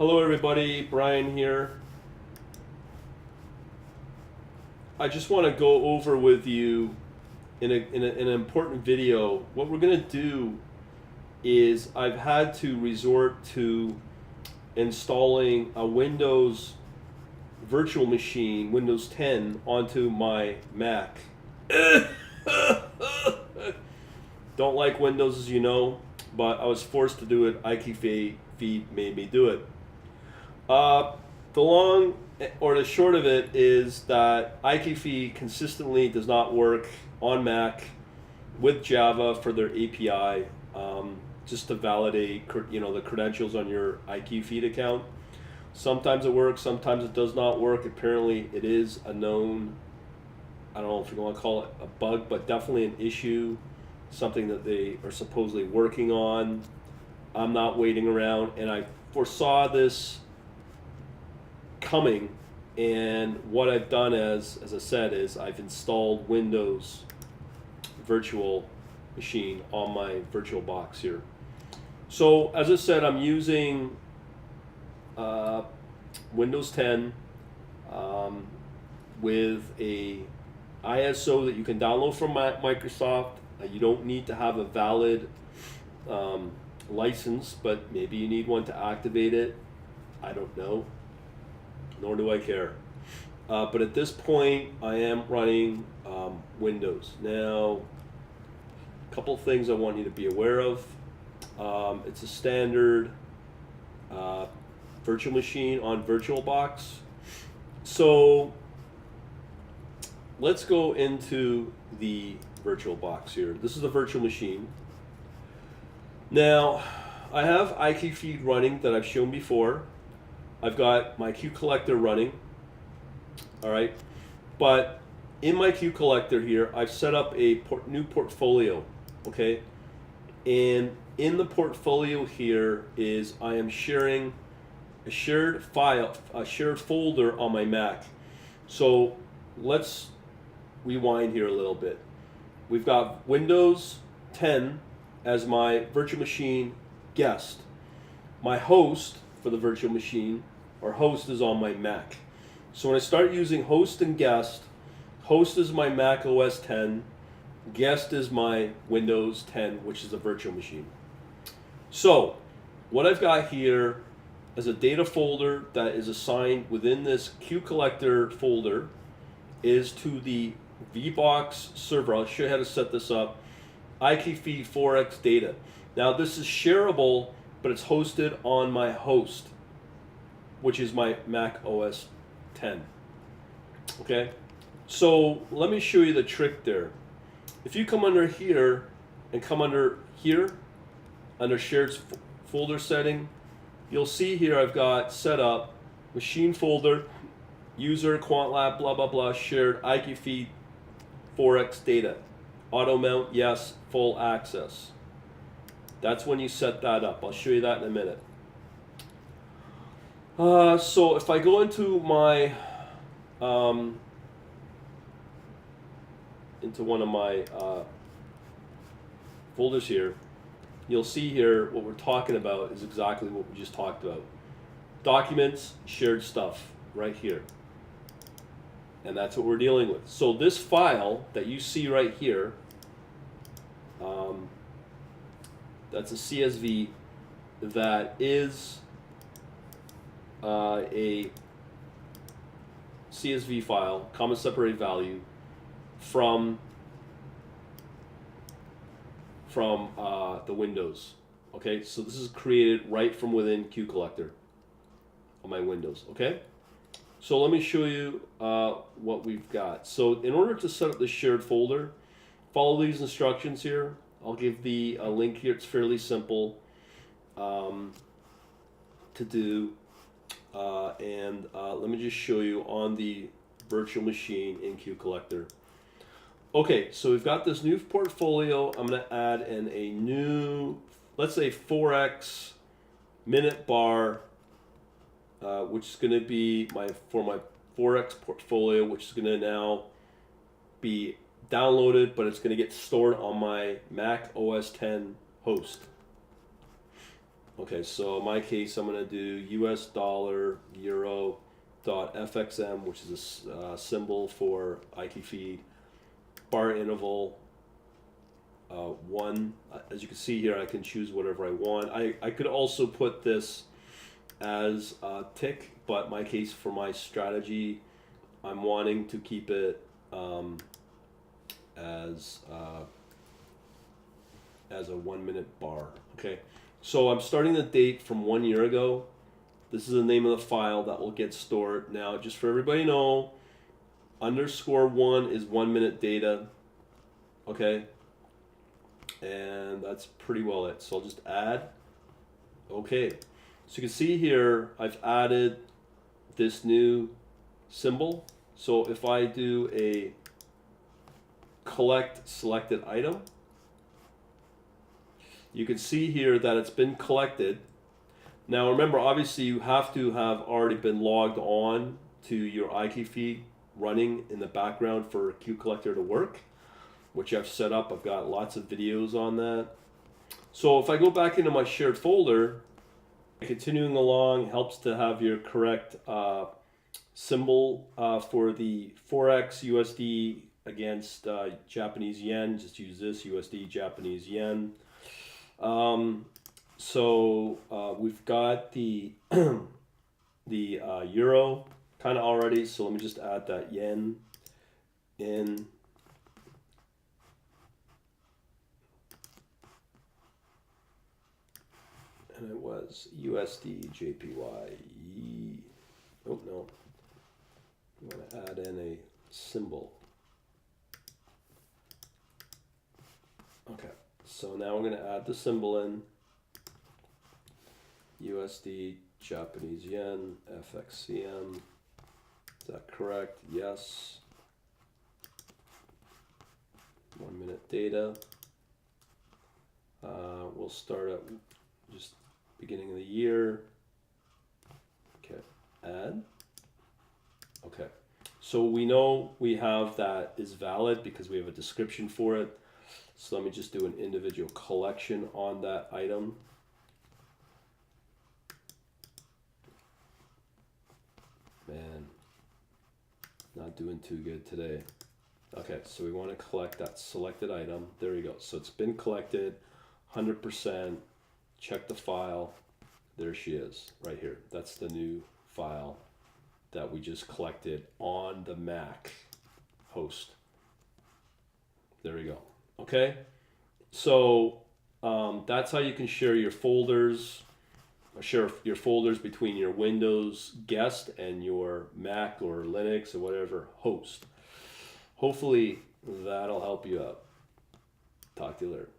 Hello everybody, Brian here. I just want to go over with you in an important video. What we're going to do is I've had to resort to installing a Windows virtual machine, Windows 10, onto my Mac. Don't like Windows, as you know, but I was forced to do it. IQFeed made me do it. The long or the short of it is that IQFeed consistently does not work on Mac with Java for their API, just to validate the credentials on your IQFeed account. Sometimes it works, sometimes it does not work. Apparently it is a known, I don't know if you want to call it a bug, but definitely an issue, something that they are supposedly working on. I'm not waiting around, and I foresaw this coming, and what I've done as I said is I've installed Windows virtual machine on my virtual box here. So as I said, I'm using Windows 10 with a ISO that you can download from Microsoft. You don't need to have a valid license, but maybe you need one to activate it. I don't know, nor do I care. But at this point, I am running Windows. Now, a couple things I want you to be aware of. It's a standard virtual machine on VirtualBox. So let's go into the VirtualBox here. This is a virtual machine. Now, I have IQFeed running that I've shown before. I've got my Q collector running. All right, but in my Q collector here, I've set up a new portfolio. Okay, and in the portfolio here is I am sharing a shared file, a shared folder on my Mac. So let's rewind here a little bit. We've got Windows 10 as my virtual machine guest. My host for the virtual machine, or host, is on my Mac. So when I start using host and guest, host is my Mac OS 10, guest is my Windows 10, which is a virtual machine. So what I've got here is a data folder that is assigned within this Q collector folder is to the VBox server. I'll show you how to set this up. IQFeed 4x data. Now this is shareable, but it's hosted on my host, which is my Mac OS 10. Okay, so let me show you the trick there. If you come under here and come under here, under shared folder setting, you'll see here I've got set up machine folder, user, QuantLab, blah, blah, blah, shared IQFeed 4x data. Auto mount, yes, full access. That's when you set that up. I'll show you that in a minute. So if I go into my into one of my folders here, you'll see here what we're talking about is exactly what we just talked about. Documents, shared stuff, right here. And that's what we're dealing with. So this file that you see right here, that's a CSV that is a CSV file, comma separated value, from the Windows. Okay, so this is created right from within Q collector on my Windows. Okay, so let me show you what we've got. So in order to set up this shared folder, follow these instructions here. I'll give the link here. It's fairly simple to do. And let me just show you on the virtual machine in Q collector. Okay, so we've got this new portfolio. I'm going to add in a new, let's say 4x minute bar, which is going to be my 4x portfolio, which is going to now be downloaded, but it's going to get stored on my Mac OS 10 host. Okay, so in my case, I'm going to do US dollar euro dot FXM, which is a symbol for IQFeed, bar interval 1. As you can see here, I can choose whatever I want. I could also put this as a tick, but in my case, for my strategy, I'm wanting to keep it as a 1 minute bar. Okay, so I'm starting the date from 1 year ago. This is the name of the file that will get stored. Now, just for everybody to know, _1 is 1 minute data. Okay, and that's pretty well it. So I'll just add. Okay, so you can see here I've added this new symbol. So if I do a collect selected item, you can see here that it's been collected. Now remember, obviously you have to have already been logged on to your IQFeed running in the background for Q Collector to work, which I've set up. I've got lots of videos on that. So if I go back into my shared folder, continuing along helps to have your correct symbol for the Forex USD against Japanese yen. Just use this USD Japanese yen. So we've got the the euro kind of already. So let me just add that yen in. And it was USD JPY. Oh no. I'm going to add in a symbol. Okay, so now we're going to add the symbol in. USD Japanese yen FXCM. Is that correct? Yes. 1 minute data. We'll start at just beginning of the year. Okay, add. Okay, so we know we have that is valid because we have a description for it. So let me just do an individual collection on that item. Man, not doing too good today. Okay, so we want to collect that selected item. There we go. So it's been collected, 100%. Check the file. There she is, right here. That's the new file that we just collected on the Mac host. There we go. Okay, so that's how you can share your folders. Share your folders between your Windows guest and your Mac or Linux or whatever host. Hopefully that'll help you out. Talk to you later.